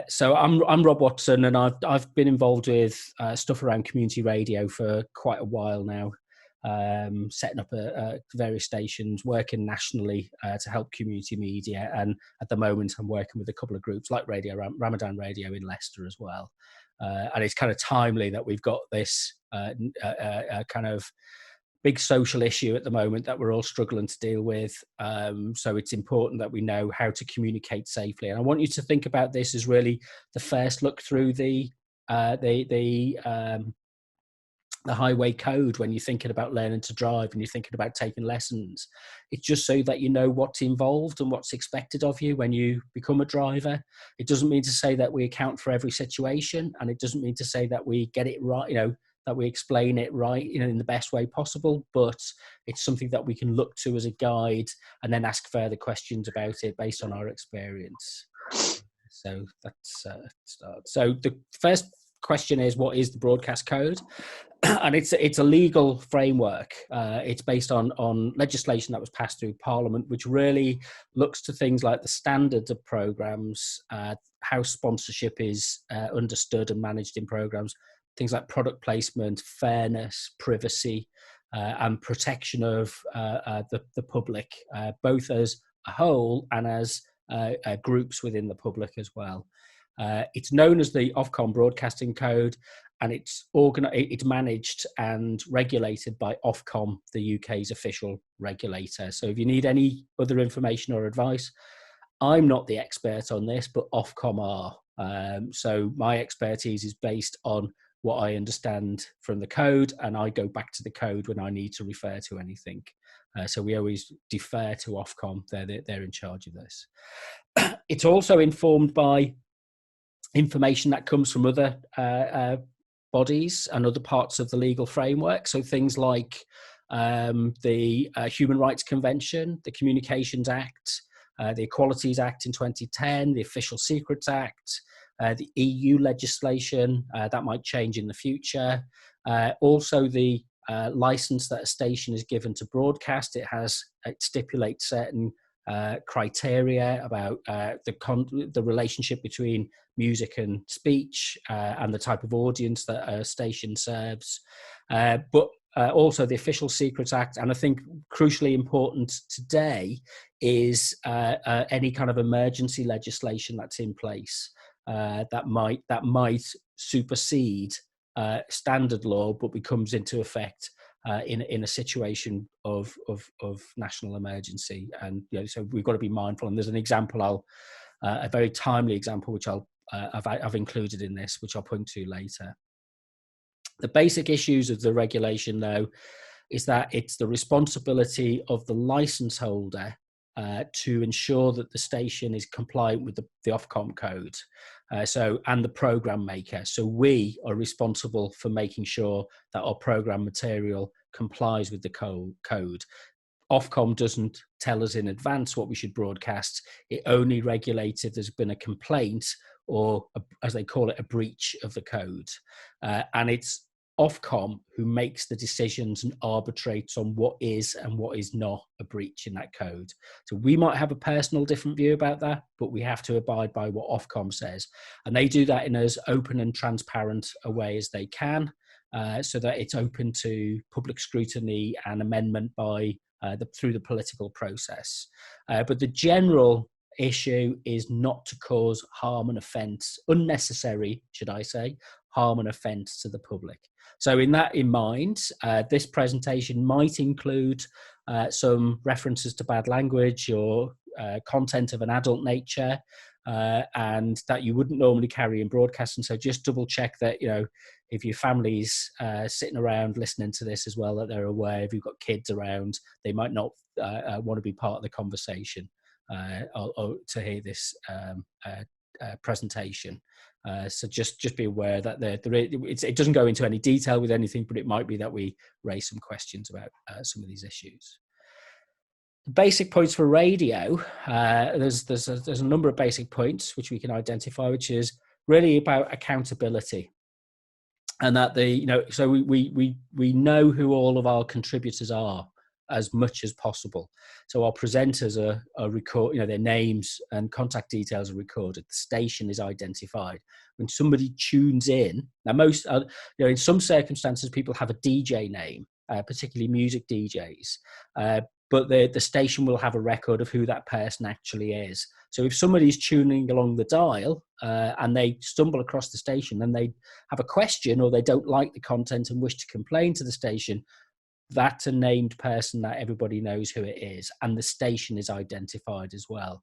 So I'm Rob Watson, and I've been involved with stuff around community radio for quite a while now, setting up various stations, working nationally to help community media, and at the moment I'm working with a couple of groups like Ramadan Radio in Leicester as well. And it's kind of timely that we've got this kind of big social issue at the moment that we're all struggling to deal with. So it's important that we know how to communicate safely. And I want you to think about this as really the first look through the highway code when you're thinking about learning to drive and you're thinking about taking lessons. It's just so that you know what's involved and what's expected of you when you become a driver. It doesn't mean to say that we account for every situation, and it doesn't mean to say that we get it right, that we explain it right, in the best way possible, but it's something that we can look to as a guide and then ask further questions about it based on our experience. So that's start. So the first question is, what is the broadcast code? And it's a legal framework. It's based on legislation that was passed through Parliament, which really looks to things like the standards of programmes, how sponsorship is understood and managed in programmes, things like product placement, fairness, privacy, and protection of the public, both as a whole and as groups within the public as well. It's known as the Ofcom Broadcasting Code, and it's managed and regulated by Ofcom, the UK's official regulator. So if you need any other information or advice, I'm not the expert on this, but Ofcom are. So my expertise is based on what I understand from the code, and I go back to the code when I need to refer to anything. So we always defer to Ofcom. They're in charge of this. It's also informed by information that comes from other bodies and other parts of the legal framework. So things like the Human Rights Convention, the Communications Act, the Equalities Act in 2010, the Official Secrets Act, the EU legislation that might change in the future. Also the license that a station is given to broadcast. It stipulates certain criteria about the relationship between music and speech and the type of audience that a station serves. But also the Official Secrets Act, and I think crucially important today is any kind of emergency legislation that's in place that might supersede standard law, but becomes into effect in a situation of national emergency. And so we've got to be mindful. And there's an example, a very timely example, which I've included in this, which I'll point to later. The basic issues of the regulation, though, is that it's the responsibility of the license holder to ensure that the station is compliant with the Ofcom code, and the program maker. So we are responsible for making sure that our program material complies with the code. Ofcom doesn't tell us in advance what we should broadcast. It only regulates if there's been a complaint or, as they call it, a breach of the code. And it's Ofcom who makes the decisions and arbitrates on what is and what is not a breach in that code. So we might have a personal different view about that, but we have to abide by what Ofcom says. And they do that in as open and transparent a way as they can, so that it's open to public scrutiny and amendment by through the political process. But the general issue is not to cause harm and offence, unnecessary, should I say, harm and offence to the public. So in mind, this presentation might include some references to bad language or content of an adult nature, and that you wouldn't normally carry in broadcasting. So just double check that, if your family's sitting around listening to this as well, that they're aware. If you've got kids around, they might not want to be part of the conversation or to hear this presentation. So just be aware that it doesn't go into any detail with anything, but it might be that we raise some questions about some of these issues. Basic points for radio. There's a number of basic points which we can identify, which is really about accountability, and that so we know who all of our contributors are as much as possible. So our presenters are record, their names and contact details are recorded. The station is identified. When somebody tunes in, now most, in some circumstances, people have a DJ name, particularly music DJs, but the station will have a record of who that person actually is. So if somebody's tuning along the dial and they stumble across the station and they have a question or they don't like the content and wish to complain to the station, that's a named person that everybody knows who it is, and the station is identified as well.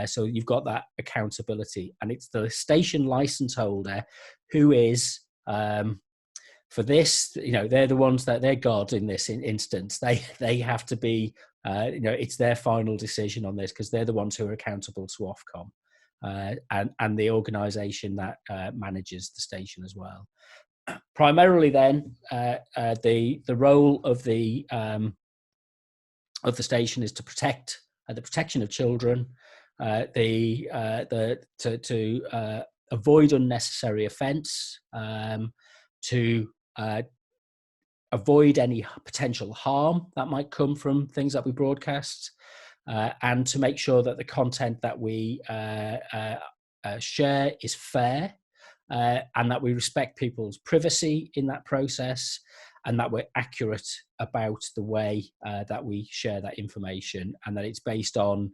So you've got that accountability, and it's the station license holder who is, for this, they're the ones that they're God in this instance. They have to be, it's their final decision on this, because they're the ones who are accountable to Ofcom and the organisation that manages the station as well. Primarily, then, the role of the station is to protect the protection of children, to avoid unnecessary offence, to avoid any potential harm that might come from things that we broadcast, and to make sure that the content that we share is fair, and that we respect people's privacy in that process, and that we're accurate about the way that we share that information, and that it's based on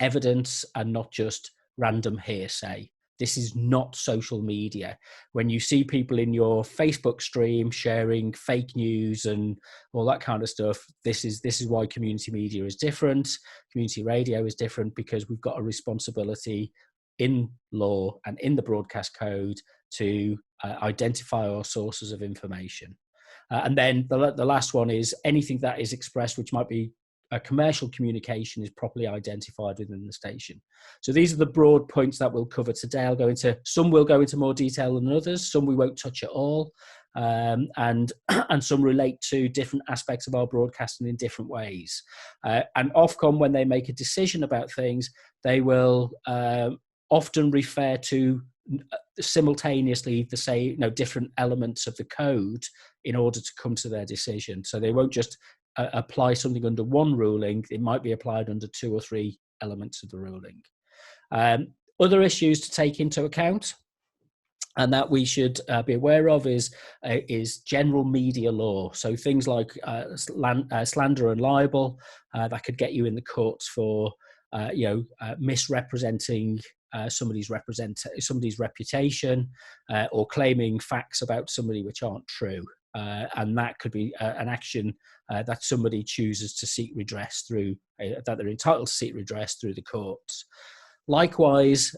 evidence and not just random hearsay. This is not social media. When you see people in your Facebook stream sharing fake news and all that kind of stuff, this is why community media is different. Community radio is different, because we've got a responsibility in law and in the broadcast code to identify our sources of information. And then the last one is anything that is expressed, which might be a commercial communication, is properly identified within the station. So these are the broad points that we'll cover today. Some will go into more detail than others, some we won't touch at all, and some relate to different aspects of our broadcasting in different ways. And Ofcom, when they make a decision about things, they will often refer to simultaneously different elements of the code in order to come to their decision. So they won't just apply something under one ruling. It might be applied under 2 or 3 elements of the ruling. Other issues to take into account and that we should be aware of is general media law. So things like slander and libel that could get you in the courts for misrepresenting somebody's reputation, or claiming facts about somebody which aren't true. And that could be an action that somebody chooses to seek redress through, that they're entitled to seek redress through the courts. Likewise,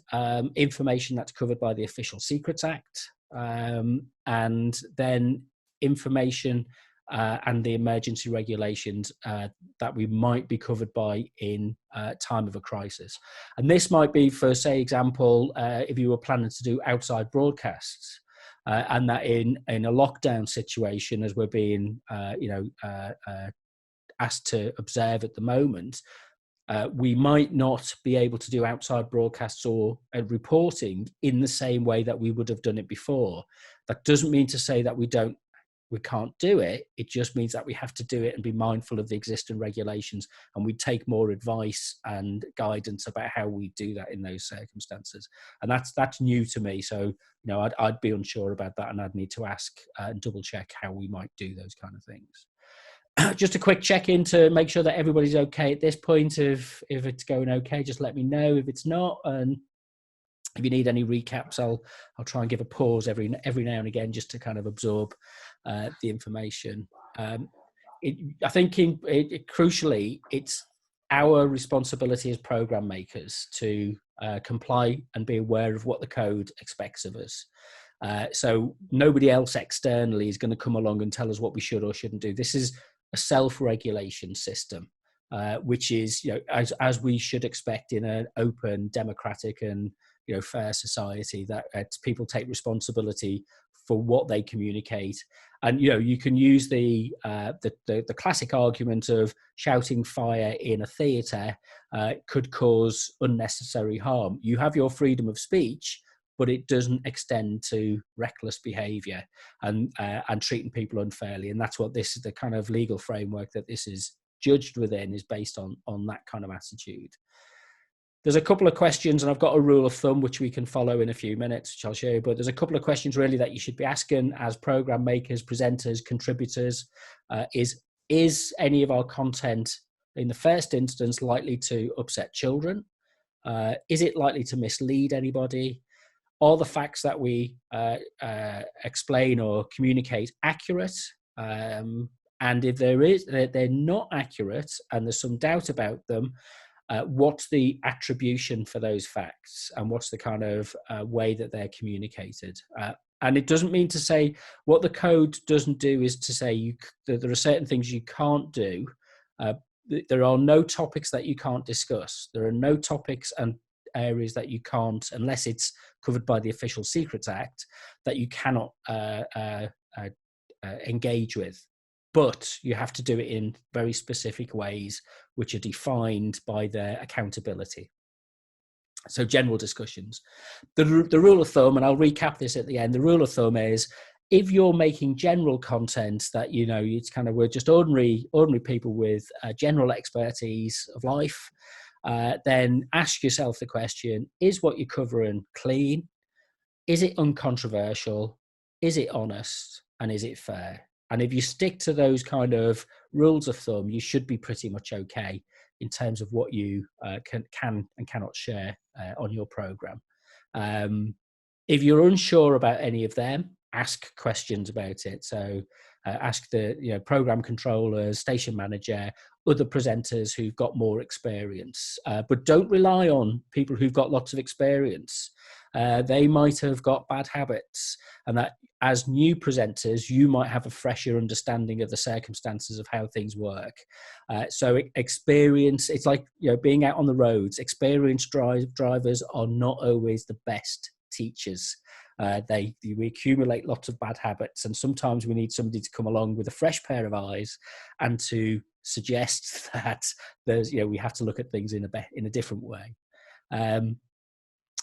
information that's covered by the Official Secrets Act, and then information and the emergency regulations that we might be covered by in time of a crisis. And this might be, for, say, example, if you were planning to do outside broadcasts, and that in a lockdown situation, as we're being asked to observe at the moment, we might not be able to do outside broadcasts or reporting in the same way that we would have done it before. That doesn't mean to say that we can't do it. It just means that we have to do it and be mindful of the existing regulations, and we take more advice and guidance about how we do that in those circumstances. And that's new to me. So, I'd be unsure about that, and I'd need to ask and double check how we might do those kind of things. Just a quick check-in to make sure that everybody's okay at this point. If it's going okay, just let me know if it's not. And if you need any recaps, I'll try and give a pause every now and again just to kind of absorb the information. I think crucially, it's our responsibility as program makers to comply and be aware of what the code expects of us. So nobody else externally is going to come along and tell us what we should or shouldn't do. This is a self-regulation system, which is, as we should expect in an open, democratic, and fair society, that people take responsibility for what they communicate. And you can use the classic argument of shouting fire in a theatre could cause unnecessary harm. You have your freedom of speech, but it doesn't extend to reckless behaviour and treating people unfairly. And that's what the kind of legal framework that this is judged within is based on that kind of attitude. There's a couple of questions, and I've got a rule of thumb which we can follow in a few minutes, which I'll show you, but there's a couple of questions really that you should be asking as program makers, presenters, contributors. Is any of our content in the first instance likely to upset children? Is it likely to mislead anybody? Are the facts that we explain or communicate accurate? And if they're not accurate and there's some doubt about them, what's the attribution for those facts, and what's the kind of way that they're communicated? And it doesn't mean to say, what the code doesn't do is to say there are certain things you can't do. There are no topics that you can't discuss. There are no topics and areas that you can't, unless it's covered by the Official Secrets Act, that you cannot engage with. But you have to do it in very specific ways, which are defined by their accountability. So general discussions. The rule of thumb, and I'll recap this at the end, the rule of thumb is, if you're making general content that, it's kind of, we're just ordinary people with general expertise of life, then ask yourself the question, is what you're covering clean? Is it uncontroversial? Is it honest? And is it fair? And if you stick to those kind of rules of thumb, you should be pretty much okay in terms of what you can and cannot share on your program. If you're unsure about any of them, ask questions about it. So ask the program controllers, station manager, other presenters who've got more experience. But don't rely on people who've got lots of experience. They might have got bad habits, and that as new presenters, you might have a fresher understanding of the circumstances of how things work. So experience, it's like being out on the roads. Experienced drivers are not always the best teachers. We accumulate lots of bad habits, and sometimes we need somebody to come along with a fresh pair of eyes and to suggest that we have to look at things in a different way.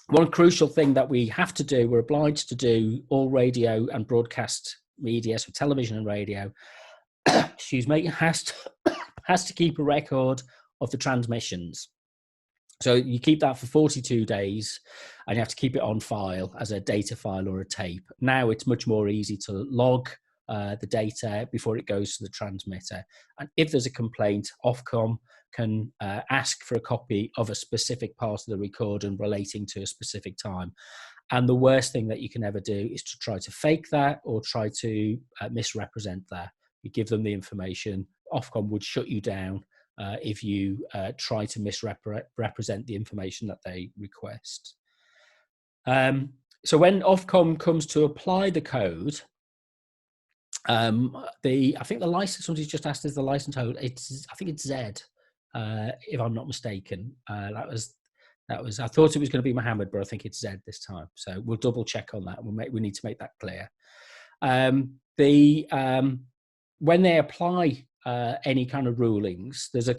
One crucial thing that we have to do, we're obliged to do, all radio and broadcast media, so television and radio, excuse me, has to keep a record of the transmissions. So you keep that for 42 days, and you have to keep it on file as a data file or a tape. Now it's much more easy to log the data before it goes to the transmitter. And if there's a complaint, Ofcom can ask for a copy of a specific part of the recording relating to a specific time. And the worst thing that you can ever do is to try to fake that or try to misrepresent that. You give them the information. Ofcom would shut you down if you try to misrepresent the information that they request. So when Ofcom comes to apply the code, I think the license, somebody's just asked, is the license code? I think it's Z, if I'm not mistaken. That was. I thought it was going to be Mohammed, but I think it's Z this time. So we'll double check on that. We need to make that clear. When they apply any kind of rulings, there's a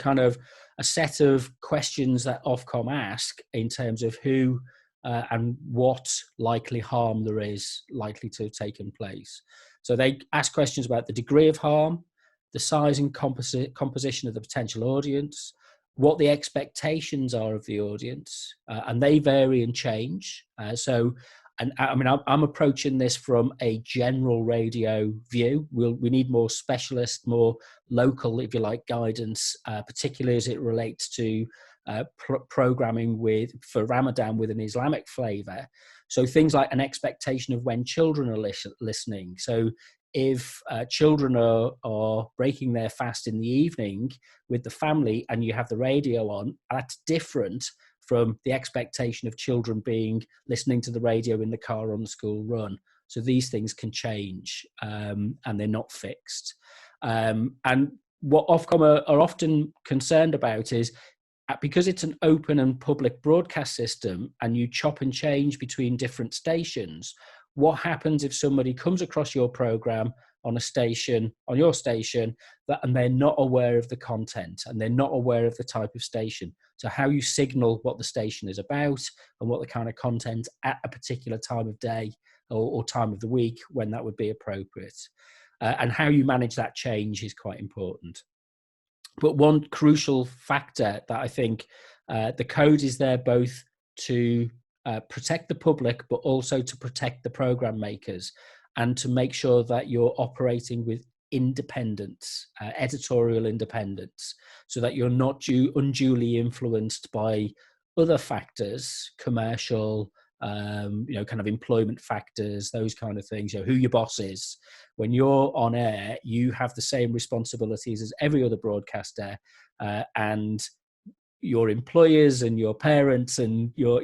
set of questions that Ofcom ask in terms of who and what likely harm there is likely to have taken place. So they ask questions about the degree of harm, the size and composition of the potential audience, what the expectations are of the audience, and they vary and change. I'm approaching this from a general radio view. We need more specialist, more local, if you like, guidance, particularly as it relates to programming for Ramadan with an Islamic flavour. So things like an expectation of when children are listening. So if children are breaking their fast in the evening with the family and you have the radio on, that's different from the expectation of children listening to the radio in the car on the school run. So these things can change and they're not fixed. And what Ofcom are often concerned about is, because it's an open and public broadcast system and you chop and change between different stations, what happens if somebody comes across your program, on a station, on your station, and they're not aware of the content and they're not aware of the type of station. So how you signal what the station is about and what the kind of content at a particular time of day or time of the week when that would be appropriate. And how you manage that change is quite important. But one crucial factor that I think the code is there both to protect the public, but also to protect the program makers and to make sure that you're operating with independence, editorial independence, so that you're not unduly influenced by other factors, commercial, kind of employment factors, those kind of things, who your boss is. When you're on air, you have the same responsibilities as every other broadcaster, and your employers and your parents and your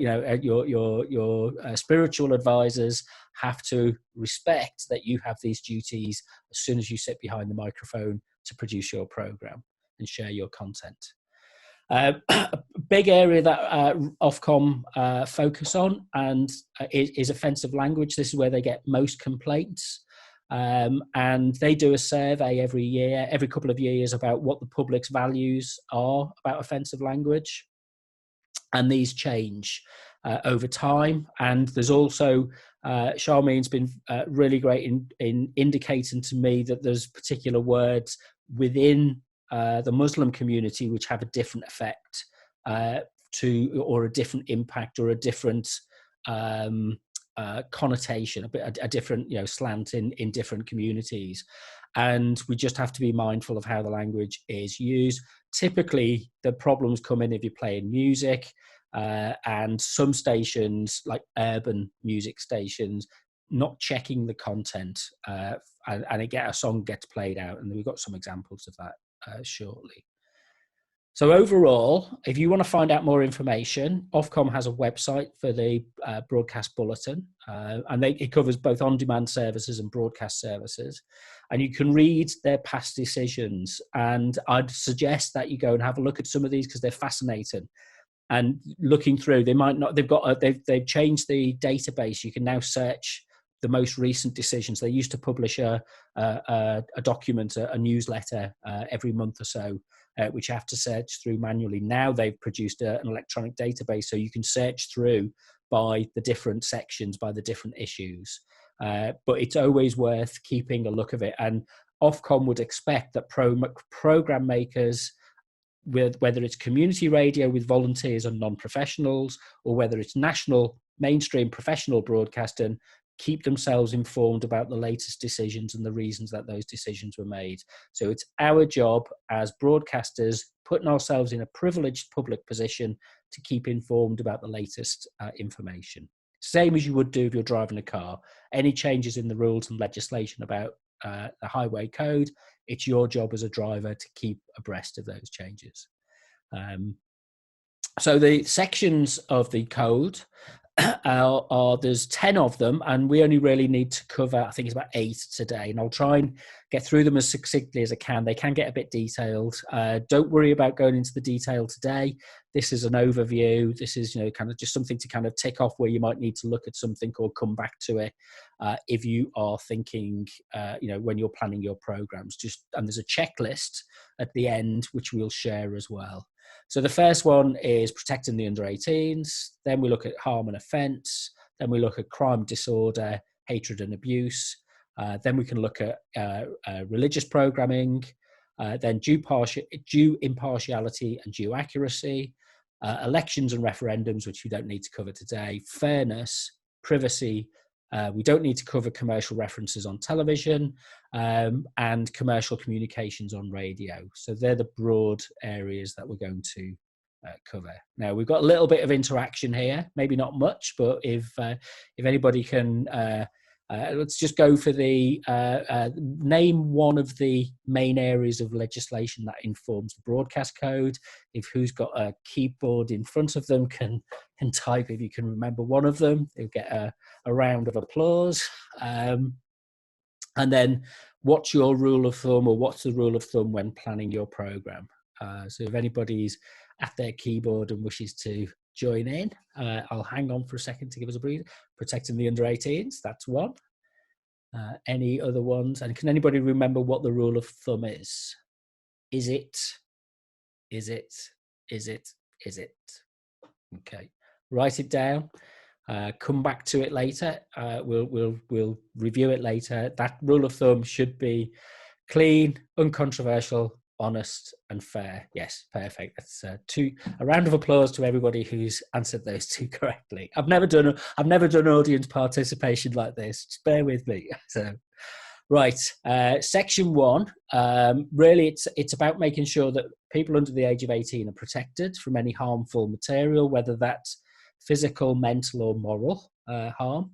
spiritual advisors have to respect that you have these duties as soon as you sit behind the microphone to produce your program and share your content. A big area that Ofcom focus on and is offensive language. This is where they get most complaints. And they do a survey every couple of years, about what the public's values are about offensive language. And these change over time. And there's also, Charmaine's been really great in indicating to me that there's particular words within the Muslim community which have a different effect or a different impact or a different connotation, a different slant in different communities. And we just have to be mindful of how the language is used. Typically, the problems come in if you're playing music, and some stations, like urban music stations, not checking the content, and a song gets played out. And we've got some examples of that shortly. So overall, if you want to find out more information, Ofcom has a website for the broadcast bulletin, and it covers both on-demand services and broadcast services. And you can read their past decisions. And I'd suggest that you go and have a look at some of these because they're fascinating. And looking through, they've changed the database. You can now search the most recent decisions. They used to publish a document, a newsletter every month or so, which you have to search through manually. Now they've produced an electronic database, so you can search through by the different sections, by the different issues. But it's always worth keeping a look of it. And Ofcom would expect that program makers, whether it's community radio with volunteers and non-professionals, or whether it's national mainstream professional broadcasting, keep themselves informed about the latest decisions and the reasons that those decisions were made. So it's our job as broadcasters, putting ourselves in a privileged public position, to keep informed about the latest information. Same as you would do if you're driving a car. Any changes in the rules and legislation about the highway code, it's your job as a driver to keep abreast of those changes. So the sections of the code there's 10 of them, and we only really need to cover, I think it's about 8 today, and I'll try and get through them as succinctly as I can. They can get a bit detailed. Don't worry about going into the detail today. This is an overview. This is kind of just something to kind of tick off where you might need to look at something or come back to it if you are thinking when you're planning your programs. And there's a checklist at the end which we'll share as well. So the first one is protecting the under 18s. Then we look at harm and offence. Then we look at crime, disorder, hatred and abuse. Then we can look at religious programming. Then due impartiality and due accuracy. Elections and referendums, which we don't need to cover today. Fairness, privacy. We don't need to cover commercial references on television, and commercial communications on radio. So they're the broad areas that we're going to cover. Now, we've got a little bit of interaction here, maybe not much, but if anybody can, let's just go for the name one of the main areas of legislation that informs the broadcast code. If who's got a keyboard in front of them can type, if you can remember one of them, they'll get a round of applause. And then what's your rule of thumb, or what's the rule of thumb when planning your program? So if anybody's at their keyboard and wishes to join in, I'll hang on for a second to give us a breather. Protecting the under 18s, that's one. Any other ones? And can anybody remember what the rule of thumb is? Is it? Is it? Is it? Is it? Okay. Write it down. Come back to it later. We'll review it later. That rule of thumb should be clean, uncontroversial, honest, and fair. Yes, perfect. That's a round of applause to everybody who's answered those two correctly. I've never done audience participation like this. Just bear with me. So, right, section 1. Really, it's about making sure that people under the age of 18 are protected from any harmful material, whether that's physical, mental, or moral harm.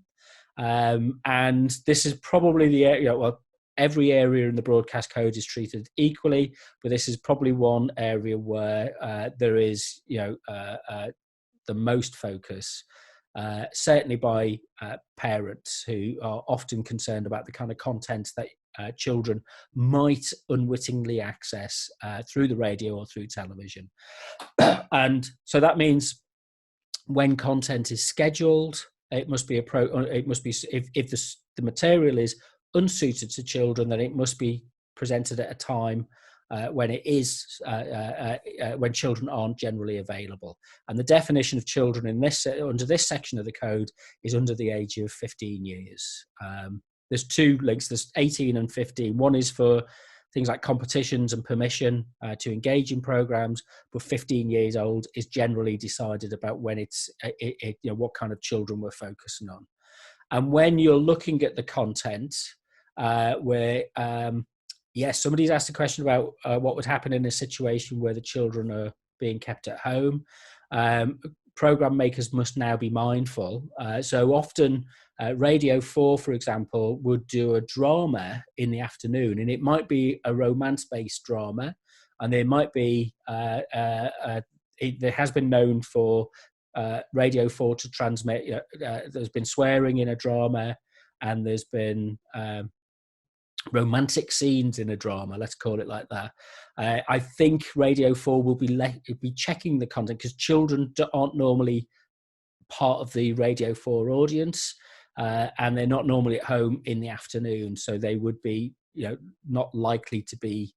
And this is probably the area. Well, every area in the broadcast code is treated equally, but this is probably one area where there is, the most focus, certainly by parents who are often concerned about the kind of content that children might unwittingly access through the radio or through television. And so that means when content is scheduled, it must be if the material is unsuited to children, then it must be presented at a time when it is when children aren't generally available. And the definition of children in this under this section of the code is under the age of 15 years. There's two links. There's 18 and 15. One is for things like competitions and permission to engage in programs, but 15 years old is generally decided about when it's what kind of children we're focusing on. And when you're looking at the content, somebody's asked a question about what would happen in a situation where the children are being kept at home. Program makers must now be mindful. So often Radio 4, for example, would do a drama in the afternoon, and it might be a romance-based drama, and there might be, there has been known for Radio 4 to transmit, there's been swearing in a drama, and there's been romantic scenes in a drama, let's call it like that. I think Radio 4 will be checking the content, because children aren't normally part of the Radio 4 audience, and they're not normally at home in the afternoon, so they would be not likely to be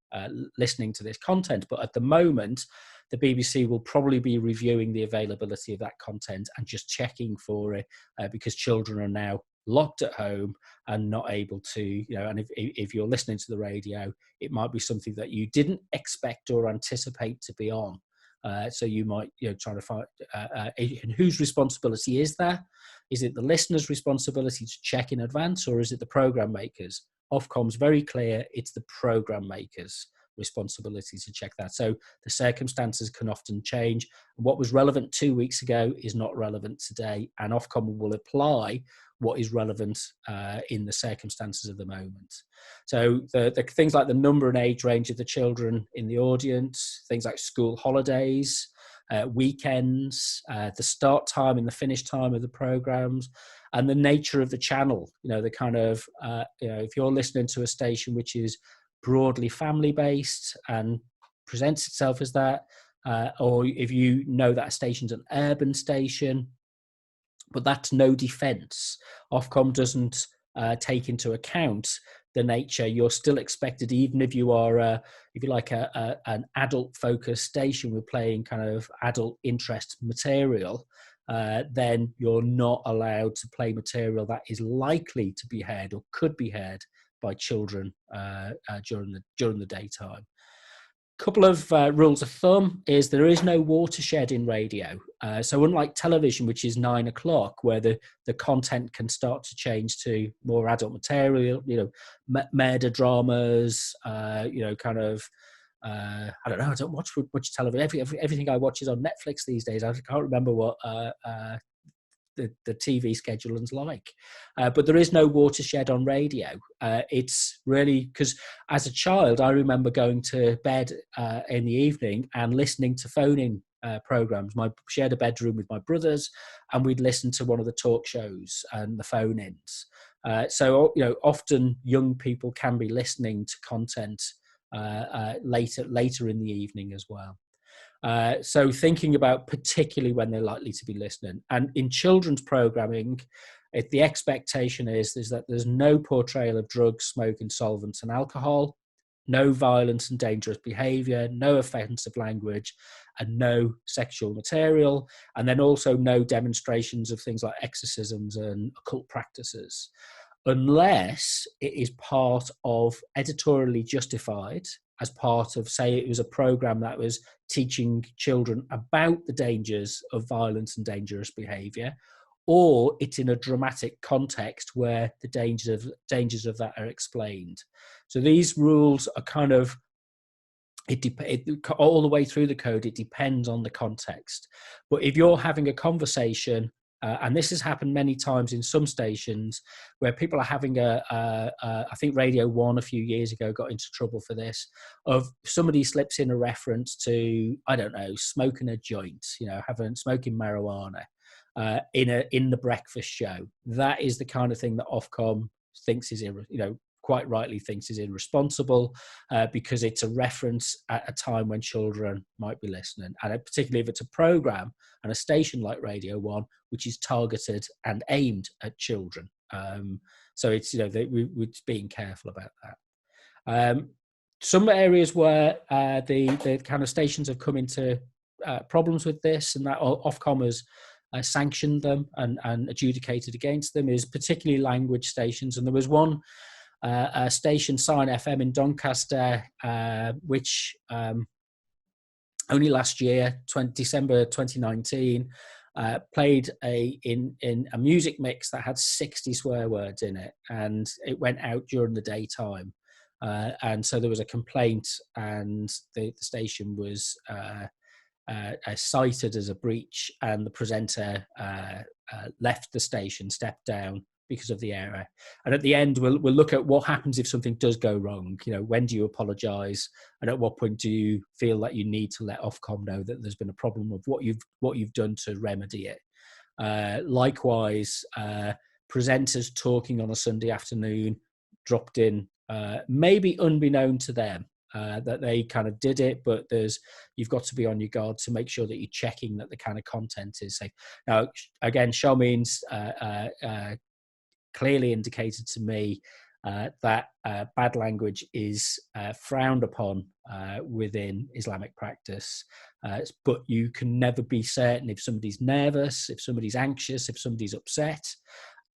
listening to this content. But at the moment, the BBC will probably be reviewing the availability of that content and just checking for it, because children are now locked at home and not able to, and if you're listening to the radio, it might be something that you didn't expect or anticipate to be on. So you might, try to find, and whose responsibility is that? Is it the listener's responsibility to check in advance, or is it the program makers? Ofcom's very clear, it's the program makers' responsibility to check that. So the circumstances can often change. What was relevant 2 weeks ago is not relevant today, and Ofcom will apply what is relevant in the circumstances of the moment. So the things like the number and age range of the children in the audience, things like school holidays, weekends, the start time and the finish time of the programs, and the nature of the channel. The kind of, if you're listening to a station which is broadly family-based and presents itself as that, or if you know that a station's an urban station, but that's no defence. Ofcom doesn't take into account the nature. You're still expected, even if you are, if you like, an adult-focused station with playing kind of adult interest material, then you're not allowed to play material that is likely to be heard or could be heard by children during the daytime. Couple of rules of thumb is there is no watershed in radio. So unlike television, which is 9 o'clock, where the content can start to change to more adult material, murder dramas, kind of, I don't know, I don't watch much television. Everything I watch is on Netflix these days. I can't remember what the TV scheduling's like, but there is no watershed on radio. It's really, because as a child, I remember going to bed in the evening and listening to phone-in programs. I shared a bedroom with my brothers, and we'd listen to one of the talk shows and the phone-ins. So often young people can be listening to content later in the evening as well. So thinking about particularly when they're likely to be listening. And in children's programming, The expectation is that there's no portrayal of drugs, smoking, solvents, and alcohol, no violence and dangerous behaviour, no offensive language, and no sexual material, and then also no demonstrations of things like exorcisms and occult practices, unless it is part of editorially justified as part of, say, it was a program that was teaching children about the dangers of violence and dangerous behaviour, or it's in a dramatic context where the dangers of that are explained. So these rules are kind of, all the way through the code, it depends on the context. But if you're having a conversation, and this has happened many times in some stations where people are having I think Radio 1 a few years ago got into trouble for this, of somebody slips in a reference to, I don't know, smoking a joint, smoking marijuana in the breakfast show. That is the kind of thing that Ofcom thinks is, quite rightly thinks is irresponsible, because it's a reference at a time when children might be listening, and particularly if it's a program and a station like Radio 1, which is targeted and aimed at children. So it's, we're being careful about that. Some areas where the kind of stations have come into problems with this, and that Ofcom has sanctioned them and adjudicated against them, is particularly language stations. And there was one station, Sign FM in Doncaster, which only last year, December 2019, played in a music mix that had 60 swear words in it, and it went out during the daytime. And so there was a complaint, and the station was cited as a breach, and the presenter left the station, stepped down because of the error. And at the end, we'll look at what happens if something does go wrong. When do you apologise, and at what point do you feel that you need to let Ofcom know that there's been a problem of what you've done to remedy it. Likewise, presenters talking on a Sunday afternoon dropped in, maybe unbeknown to them, that they kind of did it, but you've got to be on your guard to make sure that you're checking that the kind of content is safe. Now, again, Charmaine's clearly indicated to me that bad language is frowned upon within Islamic practice, but you can never be certain if somebody's nervous, if somebody's anxious, if somebody's upset.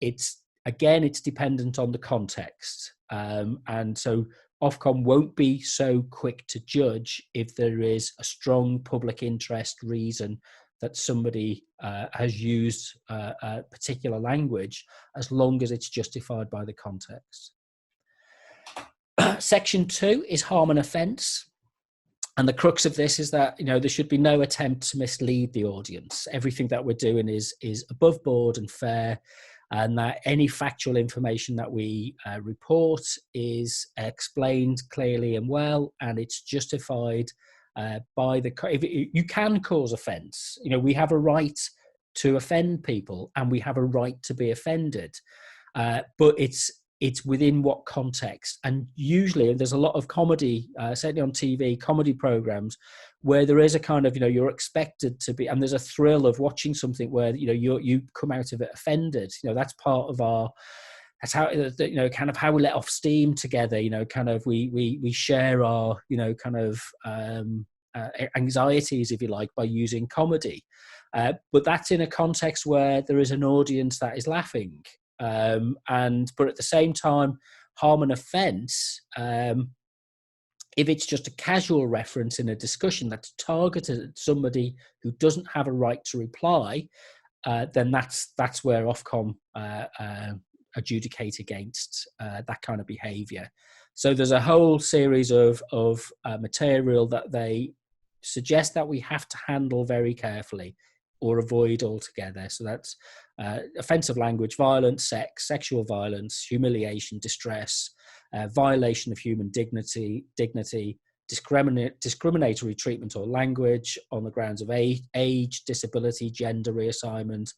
It's dependent on the context, and so Ofcom won't be so quick to judge if there is a strong public interest reason that somebody has used a particular language, as long as it's justified by the context. Section 2 is harm and offence. And the crux of this is that, there should be no attempt to mislead the audience. Everything that we're doing is above board and fair, and that any factual information that we report is explained clearly and well, and it's justified by you can cause offence. We have a right to offend people, and we have a right to be offended, but it's within what context. And usually there's a lot of comedy, certainly on TV, comedy programs, where there is a kind of, you're expected to be, and there's a thrill of watching something where, you come out of it offended. That's part of that's how, kind of how we let off steam together, kind of we share our, kind of anxieties, if you like, by using comedy. But that's in a context where there is an audience that is laughing. But at the same time, harm and offence, if it's just a casual reference in a discussion that's targeted at somebody who doesn't have a right to reply, then that's where Ofcom adjudicate against that kind of behaviour. So there's a whole series of material that they suggest that we have to handle very carefully or avoid altogether. So that's offensive language, violence, sex, sexual violence, humiliation, distress, violation of human dignity, discriminatory treatment or language on the grounds of age, disability, gender reassignment,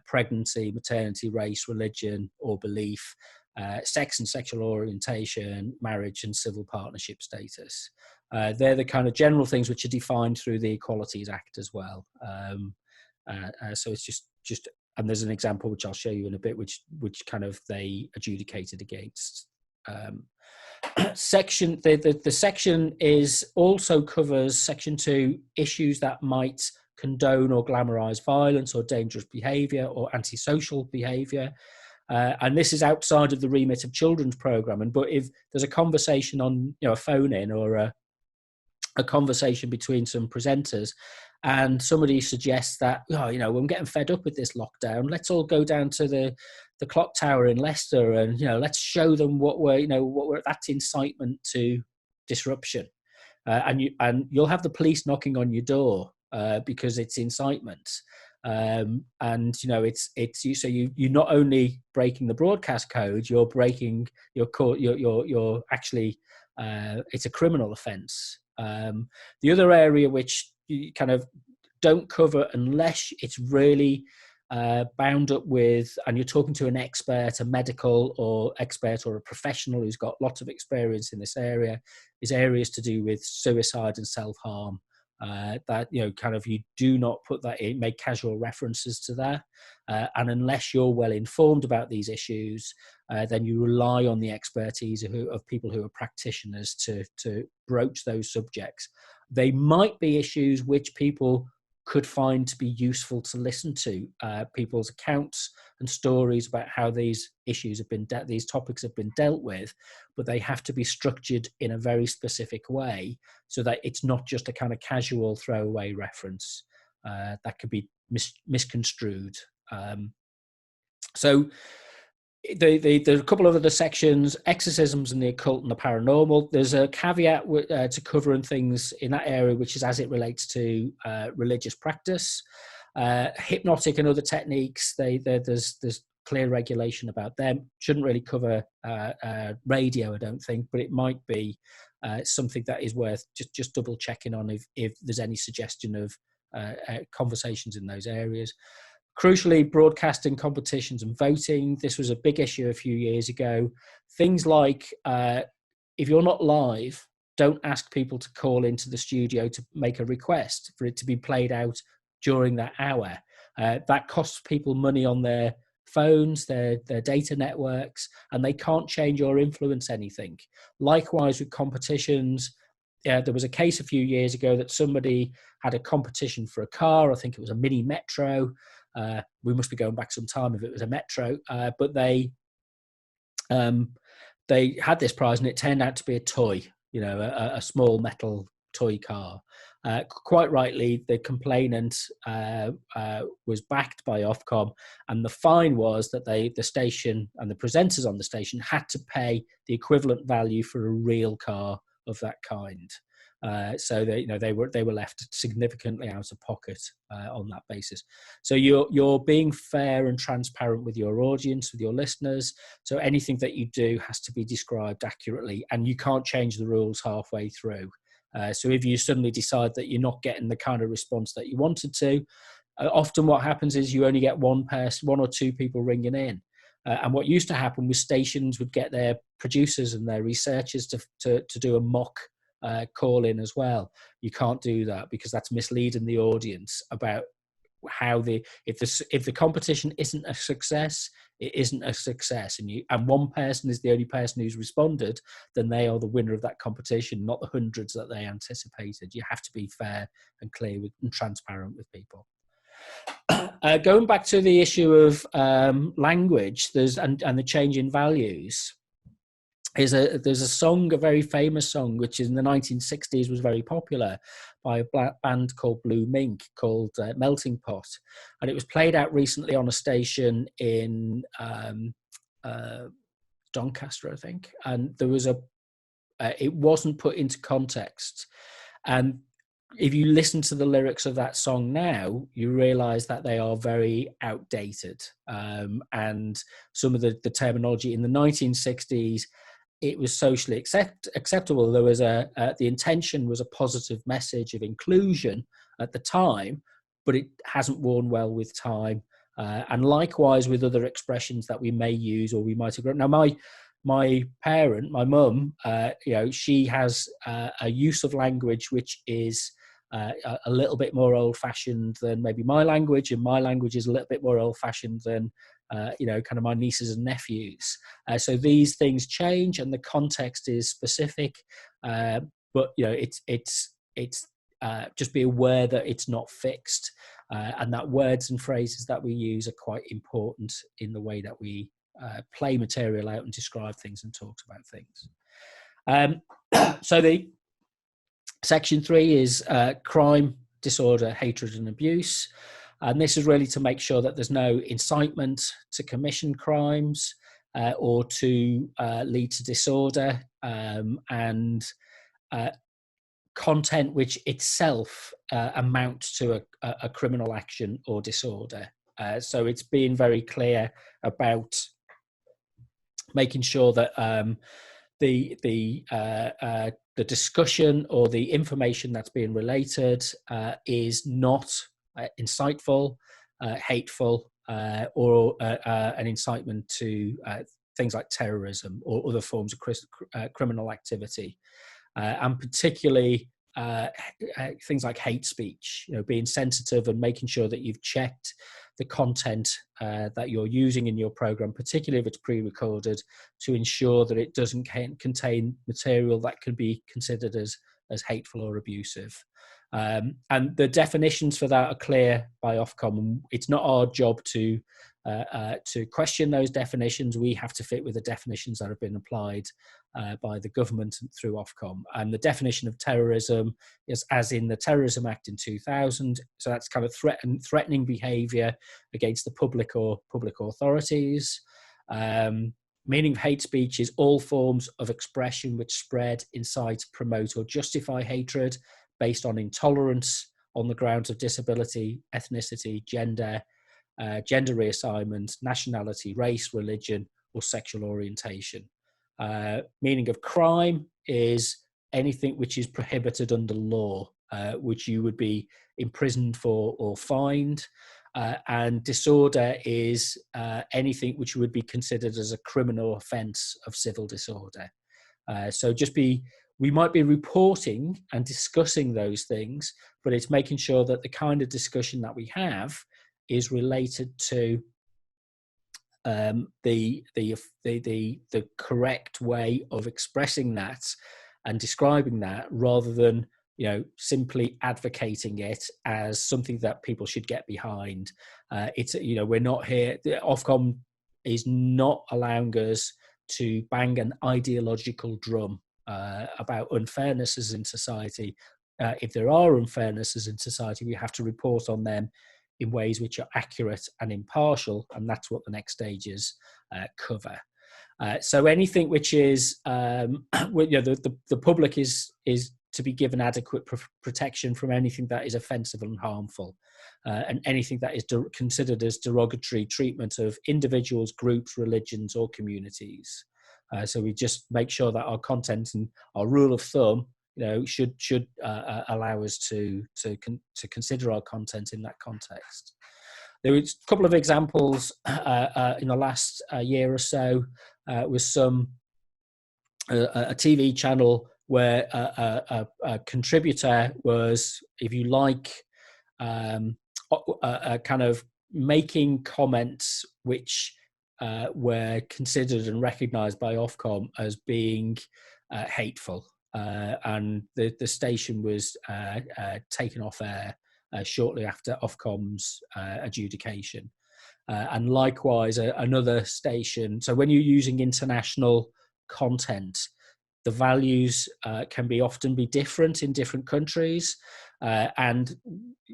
pregnancy, maternity, race, religion or belief, sex and sexual orientation, marriage and civil partnership status. They're the kind of general things which are defined through the Equalities Act as well. So it's just and there's an example which I'll show you in a bit, which kind of they adjudicated against. Section the section is also covers section 2 issues that might condone or glamorize violence or dangerous behavior or antisocial behavior. And this is outside of the remit of children's programming. But if there's a conversation on, a phone in, or a conversation between some presenters, and somebody suggests that, I'm getting fed up with this lockdown, let's all go down to the clock tower in Leicester and, let's show them that's incitement to disruption. And you'll have the police knocking on your door because it's incitement. And it's you. So you're not only breaking the broadcast code, you're breaking you're actually it's a criminal offence. The other area which you kind of don't cover unless it's really bound up with, and you're talking to an expert, a medical or expert or a professional who's got lots of experience in this area, is areas to do with suicide and self-harm. That you do not put that in, make casual references to that, and unless you're well informed about these issues, then you rely on the expertise of people who are practitioners to broach those subjects. They might be issues which people could find to be useful to listen to, people's accounts and stories about how these issues have been these topics have been dealt with, but they have to be structured in a very specific way so that it's not just a kind of casual throwaway reference that could be misconstrued. So there are a couple of other sections: exorcisms and the occult and the paranormal. There's a caveat to covering things in that area, which is as it relates to religious practice, hypnotic and other techniques. There's clear regulation about them. Shouldn't really cover radio, I don't think, but it might be something that is worth just double checking on if there's any suggestion of conversations in those areas. Crucially, broadcasting competitions and voting. This was a big issue a few years ago. Things like, if you're not live, don't ask people to call into the studio to make a request for it to be played out during that hour. That costs people money on their phones, their data networks, and they can't change or influence anything. Likewise with competitions. There was a case a few years ago that somebody had a competition for a car. I think it was a mini metro. We must be going back some time if it was a metro, but they had this prize and it turned out to be a toy, a small metal toy car. Quite rightly, the complainant was backed by Ofcom, and the fine was that the station and the presenters on the station had to pay the equivalent value for a real car of that kind. So they were left significantly out of pocket on that basis. So you're being fair and transparent with your audience, with your listeners. So anything that you do has to be described accurately, and you can't change the rules halfway through. So if you suddenly decide that you're not getting the kind of response that you wanted to, often what happens is you only get one or two people ringing in. And what used to happen was stations would get their producers and their researchers to do a mock call in as well. You can't do that because that's misleading the audience about how if the competition isn't a success, it isn't a success, and one person is the only person who's responded, then they are the winner of that competition, not the hundreds that they anticipated. You have to be fair and clear and transparent with people. Going back to the issue of language, and the change in values. There's a song, a very famous song, which in the 1960s was very popular by a band called Blue Mink, called Melting Pot. And it was played out recently on a station in Doncaster, I think. And there was it wasn't put into context. And if you listen to the lyrics of that song now, you realize that they are very outdated. And some of the terminology in the 1960s, it was socially acceptable. There was the intention was a positive message of inclusion at the time, but it hasn't worn well with time. And likewise with other expressions that we may use or we might have grown. Now, my parent, my mum, she has a use of language which is a little bit more old-fashioned than maybe my language, and my language is a little bit more old-fashioned than kind of my nieces and nephews. So these things change, and the context is specific. But it's just be aware that it's not fixed, and that words and phrases that we use are quite important in the way that we play material out and describe things and talk about things. So the section 3 is crime, disorder, hatred and abuse. And this is really to make sure that there's no incitement to commission crimes or to lead to disorder, and content which itself amounts to a criminal action or disorder. So it's being very clear about making sure that the discussion or the information that's being related is not insightful, hateful, or an incitement to things like terrorism or other forms of criminal activity. And particularly things like hate speech, being sensitive and making sure that you've checked the content that you're using in your program, particularly if it's pre-recorded, to ensure that it doesn't contain material that can be considered as hateful or abusive. And the definitions for that are clear by Ofcom. It's not our job to question those definitions. We have to fit with the definitions that have been applied by the government through Ofcom. And the definition of terrorism is as in the Terrorism Act in 2000. So that's kind of threatening behaviour against the public or public authorities. Meaning of hate speech is all forms of expression which spread, incite, promote or justify hatred based on intolerance on the grounds of disability, ethnicity, gender, gender reassignment, nationality, race, religion, or sexual orientation. Meaning of crime is anything which is prohibited under law, which you would be imprisoned for or fined. And disorder is anything which would be considered as a criminal offence of civil disorder. So we might be reporting and discussing those things, but it's making sure that the kind of discussion that we have is related to the correct way of expressing that and describing that, rather than simply advocating it as something that people should get behind. We're not here. The Ofcom is not allowing us to bang an ideological drum about unfairnesses in society. If there are unfairnesses in society, we have to report on them in ways which are accurate and impartial, and that's what the next stages cover. So anything which is, the public is to be given adequate protection from anything that is offensive and harmful, and anything that is considered as derogatory treatment of individuals, groups, religions, or communities. So we just make sure that our content and our rule of thumb, should allow us to consider our content in that context. There was a couple of examples in the last year or so with a TV channel where a contributor was, if you like, kind of making comments which were considered and recognised by Ofcom as being hateful. And the station was taken off air shortly after Ofcom's adjudication. And likewise, another station. So when you're using international content, the values can often be different in different countries, and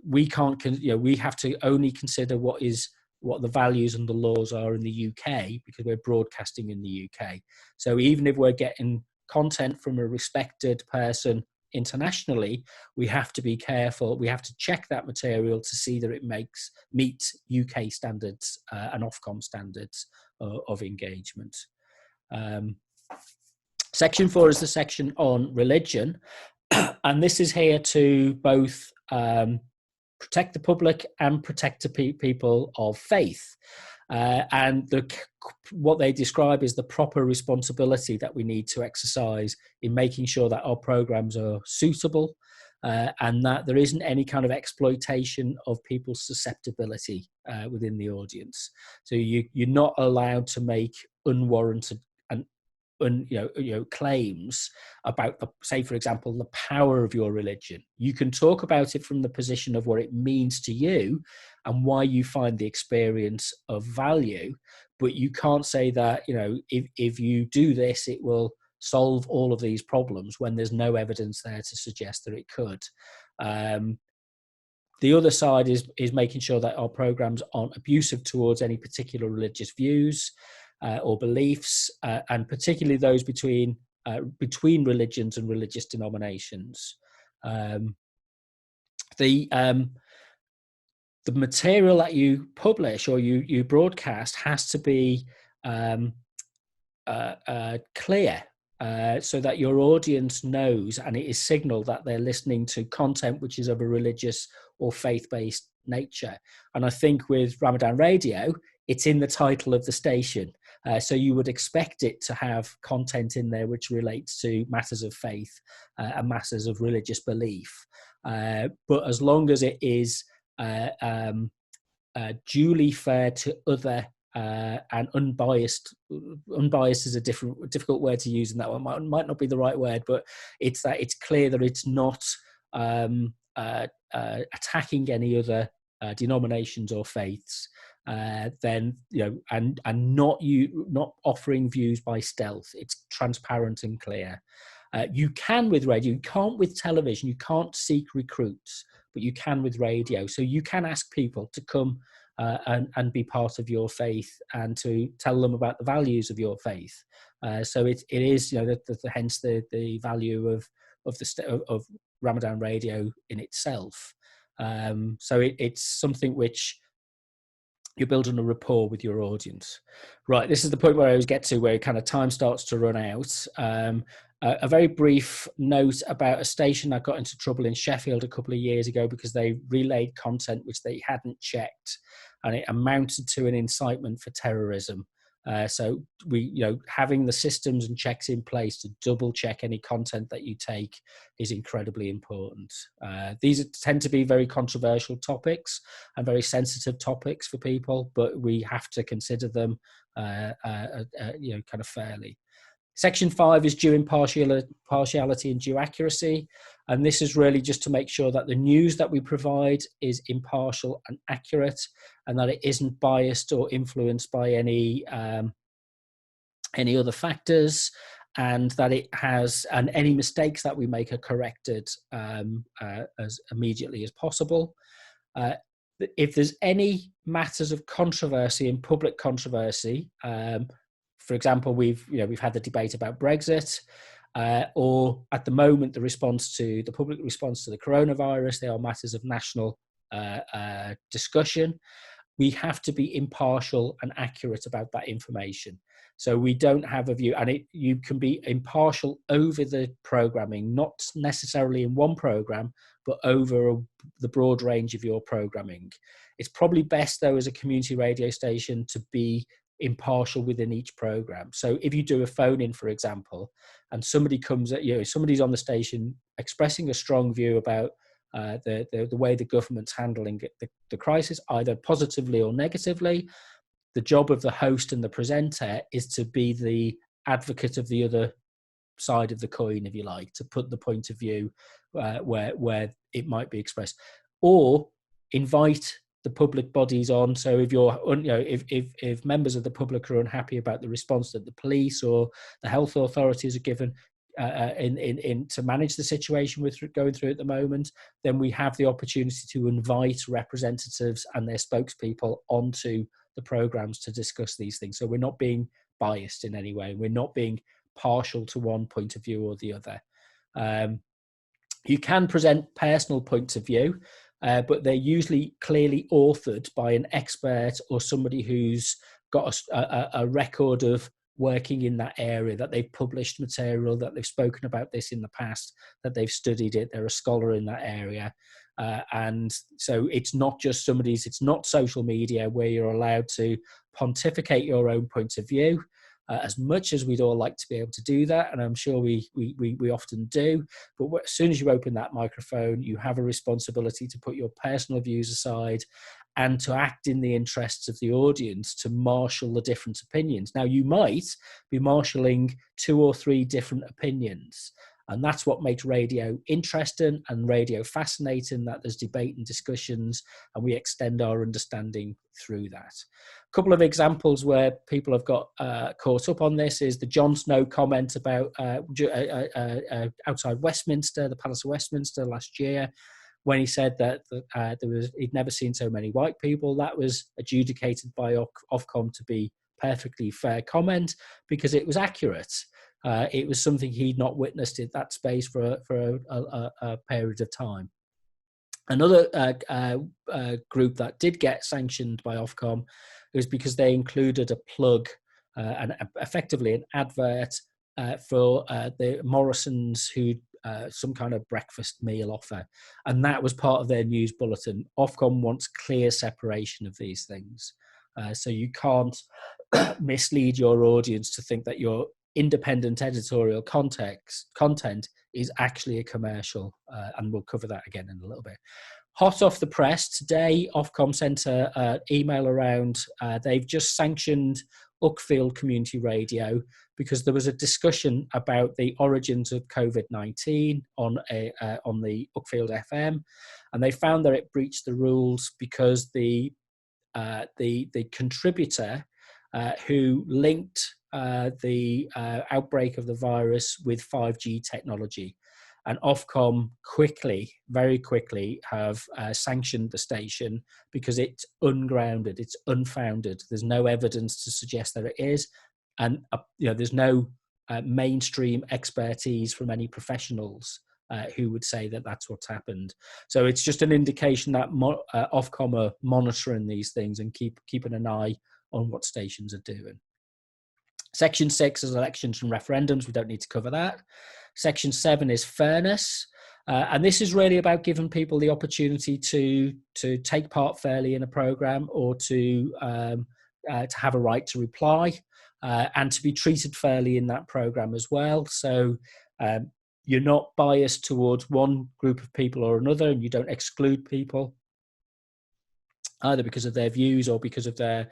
we can't. We have to only consider what the values and the laws are in the UK, because we're broadcasting in the UK. So even if we're getting content from a respected person internationally, we have to be careful. We have to check that material to see that it meets UK standards and Ofcom standards of engagement. Section 4 is the section on religion, and this is here to both protect the public and protect the people of faith. And what they describe is the proper responsibility that we need to exercise in making sure that our programs are suitable, and that there isn't any kind of exploitation of people's susceptibility within the audience. So you're not allowed to make unwarranted and claims about say, for example, the power of your religion. You can talk about it from the position of what it means to you and why you find the experience of value, but you can't say that, if you do this, it will solve all of these problems when there's no evidence there to suggest that it could. The other side is making sure that our programs aren't abusive towards any particular religious views or beliefs, and particularly those between religions and religious denominations. The material that you publish or you broadcast has to be clear, so that your audience knows and it is signaled that they're listening to content which is of a religious or faith-based nature. And I think with Ramadan Radio, it's in the title of the station. So you would expect it to have content in there which relates to matters of faith and matters of religious belief. But as long as it is duly fair to other and unbiased is a difficult word to use, and that one might not be the right word, but it's clear that it's not attacking any other denominations or faiths, then and not offering views by stealth. It's transparent and clear. You can with radio, you can't with television, you can't seek recruits, but you can with radio. So you can ask people to come and be part of your faith and to tell them about the values of your faith. So it is, hence the value of Ramadan Radio in itself. So it's something which you're building a rapport with your audience. Right, this is the point where I always get to, where kind of time starts to run out. A very brief note about a station that got into trouble in Sheffield a couple of years ago because they relayed content which they hadn't checked, and it amounted to an incitement for terrorism. So having the systems and checks in place to double check any content that you take is incredibly important. These tend to be very controversial topics and very sensitive topics for people, but we have to consider them, kind of fairly. Section 5 is due impartiality and due accuracy. And this is really just to make sure that the news that we provide is impartial and accurate, and that it isn't biased or influenced by any other factors, and that it has, and any mistakes that we make are corrected as immediately as possible. If there's any matters of controversy and public controversy, for example, we've had the debate about Brexit, or at the moment the public response to the coronavirus. They are matters of national discussion. We have to be impartial and accurate about that information. So we don't have a view, and you can be impartial over the programming, not necessarily in one program, but over the broad range of your programming. It's probably best, though, as a community radio station, to be impartial within each program. So if you do a phone in, for example, and somebody comes at you, somebody's on the station expressing a strong view about the way the government's handling the crisis, either positively or negatively, the job of the host and the presenter is to be the advocate of the other side of the coin, if you like, to put the point of view where it might be expressed, or invite the public bodies on. So if if members of the public are unhappy about the response that the police or the health authorities are given in to manage the situation with going through at the moment, then we have the opportunity to invite representatives and their spokespeople onto the programs to discuss these things. So we're not being biased in any way. We're not being partial to one point of view or the other. You can present personal points of view, but they're usually clearly authored by an expert or somebody who's got a record of working in that area, that they've published material, that they've spoken about this in the past, that they've studied it, they're a scholar in that area. And so it's not just it's not social media where you're allowed to pontificate your own point of view. as much as we'd all like to be able to do that, and I'm sure we often do, but as soon as you open that microphone, you have a responsibility to put your personal views aside and to act in the interests of the audience, to marshal the different opinions. Now, you might be marshalling 2 or 3 different opinions, and that's what makes radio interesting and radio fascinating, that there's debate and discussions, and we extend our understanding through that. A couple of examples where people have got caught up on this is the Jon Snow comment about outside Westminster, the Palace of Westminster last year, when he said that he'd never seen so many white people. That was adjudicated by Ofcom to be perfectly fair comment because it was accurate. It was something he'd not witnessed in that space for a period of time. Another group that did get sanctioned by Ofcom was because they included a plug and effectively an advert for the Morrisons who some kind of breakfast meal offer, and that was part of their news bulletin. Ofcom wants clear separation of these things, so you can't mislead your audience to think that your independent editorial content is actually a commercial, and we'll cover that again in a little bit. Hot off the press today, Ofcom sent an email around. They've just sanctioned Uckfield Community Radio because there was a discussion about the origins of COVID-19 on the Uckfield FM, and they found that it breached the rules because the contributor who linked the outbreak of the virus with 5G technology. And Ofcom very quickly have sanctioned the station because it's ungrounded, it's unfounded. There's no evidence to suggest that it is. And there's no mainstream expertise from any professionals who would say that that's what's happened. So it's just an indication that Ofcom are monitoring these things and keeping an eye on what stations are doing. Section 6 is elections and referendums. We don't need to cover that. Section 7 is fairness. And this is really about giving people the opportunity to take part fairly in a programme or to have a right to reply and to be treated fairly in that programme as well. So you're not biased towards one group of people or another, and you don't exclude people either because of their views or because of their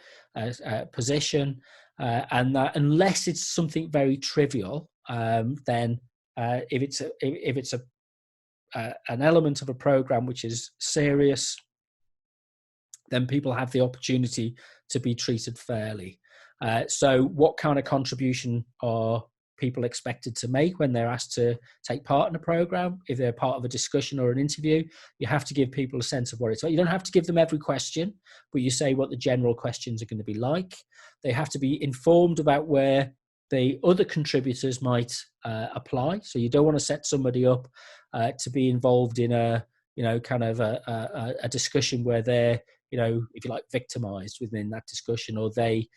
position. And that unless it's something very trivial, then if it's an element of a program which is serious, then people have the opportunity to be treated fairly. So what kind of contribution are people expected to make when they're asked to take part in a program? If they're part of a discussion or an interview, you have to give people a sense of what it's like. You don't have to give them every question, but you say what the general questions are going to be like. They have to be informed about where the other contributors might apply. So you don't want to set somebody up to be involved in a discussion where they're, if you like, victimized within that discussion, or they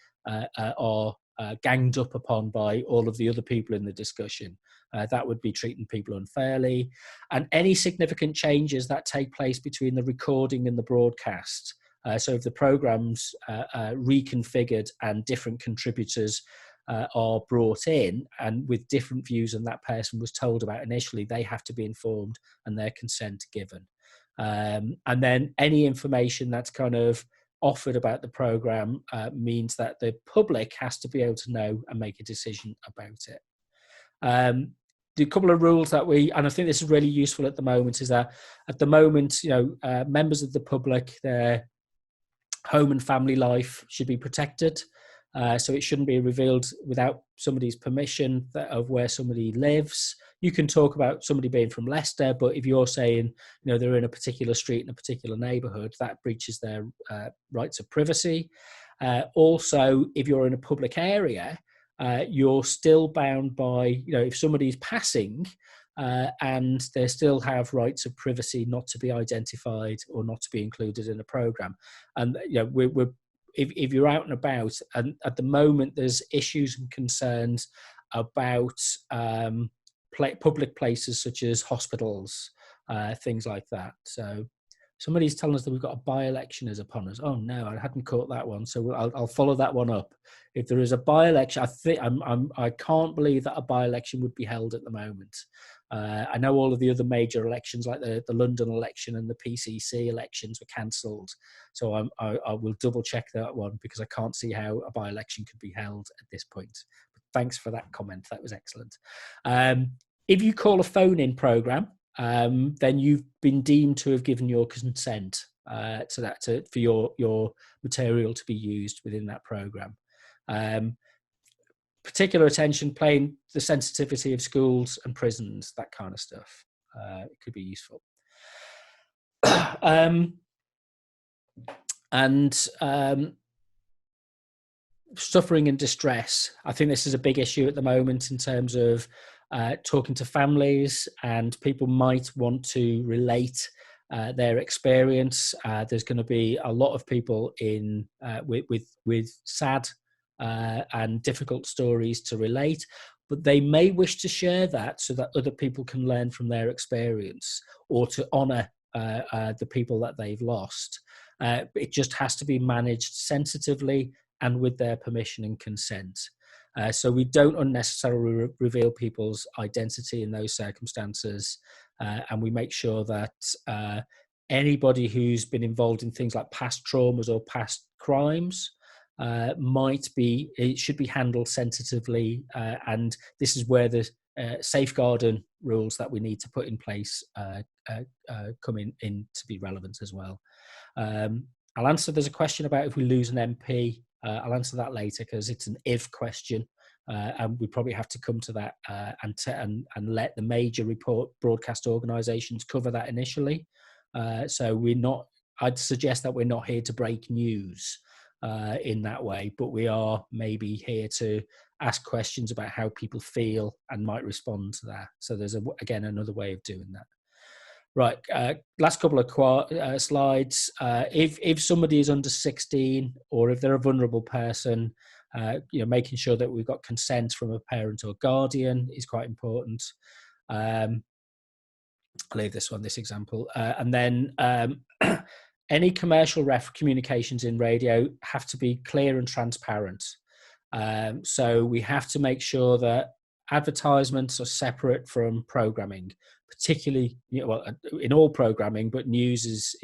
are ganged up upon by all of the other people in the discussion. That would be treating people unfairly. And any significant changes that take place between the recording and the broadcast. So if the program's reconfigured and different contributors are brought in and with different views than that person was told about initially, they have to be informed and their consent given. And then any information that's kind of offered about the program means that the public has to be able to know and make a decision about it. The couple of rules that and I think this is really useful at the moment, is that at the moment, members of the public, their home and family life should be protected. So it shouldn't be revealed without somebody's permission of where somebody lives. You can talk about somebody being from Leicester, but if you're saying, they're in a particular street in a particular neighbourhood, that breaches their rights of privacy. Also, if you're in a public area, you're still bound by, if somebody's passing and they still have rights of privacy not to be identified or not to be included in a programme. And, if you're out and about, and at the moment there's issues and concerns about public places such as hospitals, things like that. So Somebody's telling us that we've got a by-election is upon us. Oh no, I hadn't caught that one. So I'll follow that one up. If there is a by-election, I can't believe that a by-election would be held at the moment. I know all of the other major elections, like the London election and the PCC elections, were cancelled. So I will double check that one, because I can't see how a by-election could be held at this point. But thanks for that comment. That was excellent. If you call a phone-in programme, then you've been deemed to have given your consent for your material to be used within that programme. Particular attention paying the sensitivity of schools and prisons, that kind of stuff. It could be useful. Suffering and distress. I think this is a big issue at the moment in terms of talking to families, and people might want to relate their experience. There's going to be a lot of people in with sad and difficult stories to relate, but they may wish to share that so that other people can learn from their experience, or to honour the people that they've lost. It just has to be managed sensitively and with their permission and consent. So we don't unnecessarily reveal people's identity in those circumstances, and we make sure that anybody who's been involved in things like past traumas or past crimes it should be handled sensitively, and this is where the safeguarding rules that we need to put in place come in to be relevant as well. I'll answer, there's a question about if we lose an MP. I'll answer that later, because it's an if question, and we probably have to come to that and let the major broadcast organisations cover that initially. So I'd suggest that we're not here to break news in that way, but we are maybe here to ask questions about how people feel and might respond to that. So there's again another way of doing that. Right, last couple of slides. If somebody is under 16, or if they're a vulnerable person, making sure that we've got consent from a parent or guardian is quite important. I'll leave this example. And then any commercial communications in radio have to be clear and transparent. So we have to make sure that advertisements are separate from programming, particularly in all programming, but news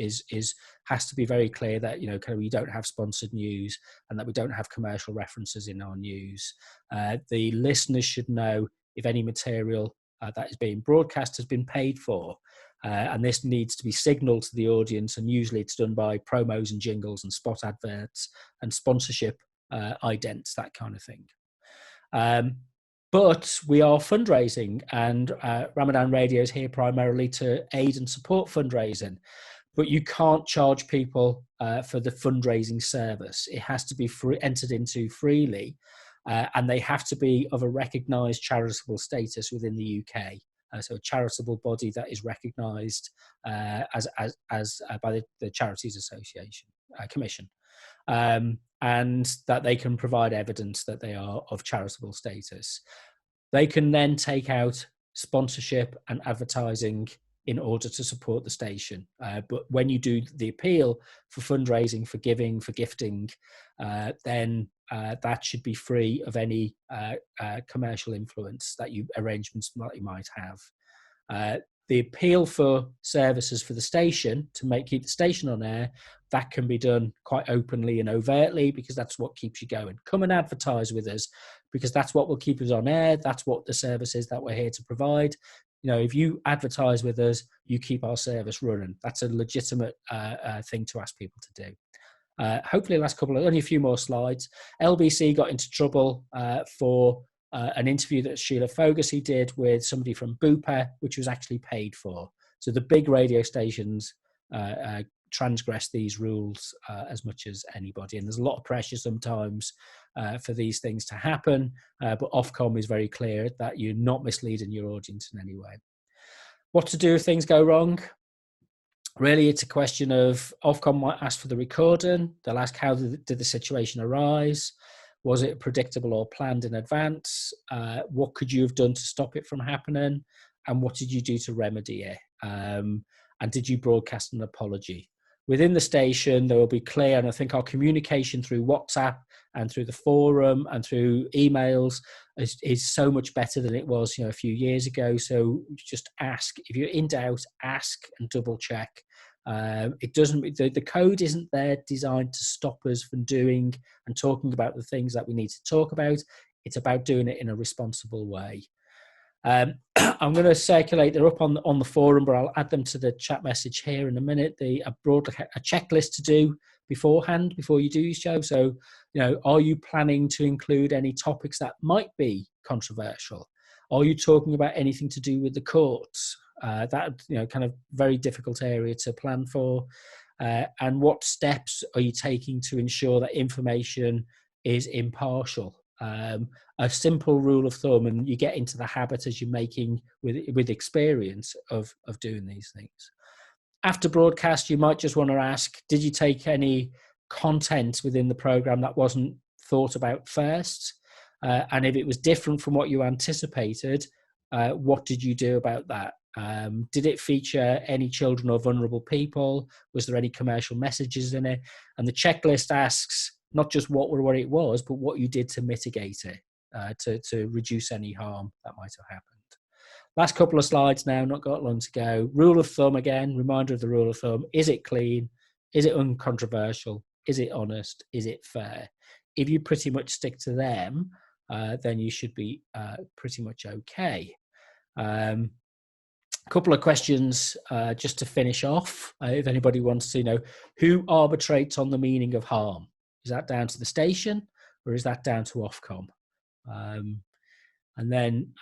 has to be very clear that we don't have sponsored news, and that we don't have commercial references in our news. The listeners should know if any material that is being broadcast has been paid for, and this needs to be signalled to the audience, and usually it's done by promos and jingles and spot adverts and sponsorship idents, that kind of thing. But we are fundraising, and Ramadan Radio is here primarily to aid and support fundraising. But you can't charge people for the fundraising service. It has to be entered into freely, and they have to be of a recognised charitable status within the UK. So a charitable body that is recognised as by the Charities Association Commission. And that they can provide evidence that they are of charitable status. They can then take out sponsorship and advertising in order to support the station. But when you do the appeal for fundraising, for giving, for gifting, then that should be free of any commercial influence arrangements that you might have. The appeal for services for the station to keep the station on air, that can be done quite openly and overtly, because that's what keeps you going. Come and advertise with us, because that's what will keep us on air. That's what the service is that we're here to provide. If you advertise with us, you keep our service running. That's a legitimate thing to ask people to do. Hopefully, only a few more slides. LBC got into trouble for an interview that Sheila Fogarty did with somebody from Bupa, which was actually paid for. So the big radio stations transgress these rules as much as anybody, and there's a lot of pressure sometimes for these things to happen, but Ofcom is very clear that you're not misleading your audience in any way. What to do if things go wrong? Really, it's a question of Ofcom might ask for the recording. They'll ask, how did the situation arise? Was it predictable or planned in advance? What could you have done to stop it from happening? And what did you do to remedy it? And did you broadcast an apology? Within the station, there will be clear, and I think our communication through WhatsApp and through the forum and through emails is so much better than it was, a few years ago. So just ask. If you're in doubt, ask and double check. It doesn't. The code isn't there designed to stop us from doing and talking about the things that we need to talk about. It's about doing it in a responsible way. I'm going to circulate. They're up on the forum, but I'll add them to the chat message here in a minute. A checklist to do beforehand before you do your show. So, are you planning to include any topics that might be controversial? Are you talking about anything to do with the courts? That kind of very difficult area to plan for. And what steps are you taking to ensure that information is impartial? A simple rule of thumb, and you get into the habit as you're making with experience of doing these things. After broadcast, you might just want to ask, did you take any content within the program that wasn't thought about first? And if it was different from what you anticipated, what did you do about that? Did it feature any children or vulnerable people? Was there any commercial messages in it? And the checklist asks not just what it was, but what you did to mitigate it, to reduce any harm that might have happened. Last couple of slides now, not got long to go. Rule of thumb again, reminder of the rule of thumb. Is it clean? Is it uncontroversial? Is it honest? Is it fair? If you pretty much stick to them, then you should be pretty much okay. A couple of questions just to finish off. If anybody wants to know, who arbitrates on the meaning of harm? Is that down to the station, or is that down to Ofcom? And then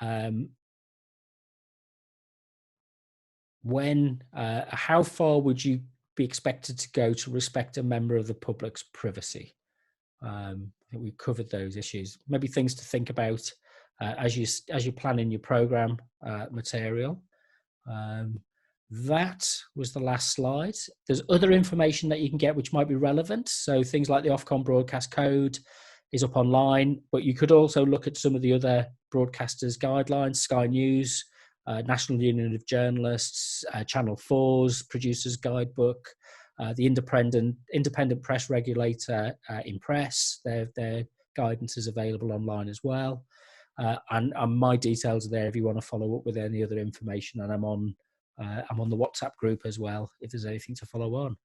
how far would you be expected to go to respect a member of the public's privacy? I think we've covered those issues. Maybe things to think about as you're planning your program material. That was the last slide. There's other information that you can get which might be relevant. So things like the Ofcom broadcast code is up online, but you could also look at some of the other broadcasters' guidelines, Sky News, National Union of Journalists, Channel 4's Producers Guidebook, the independent press regulator, Impress. Their guidance is available online as well. And my details are there if you want to follow up with any other information. And I'm on the WhatsApp group as well if there's anything to follow on.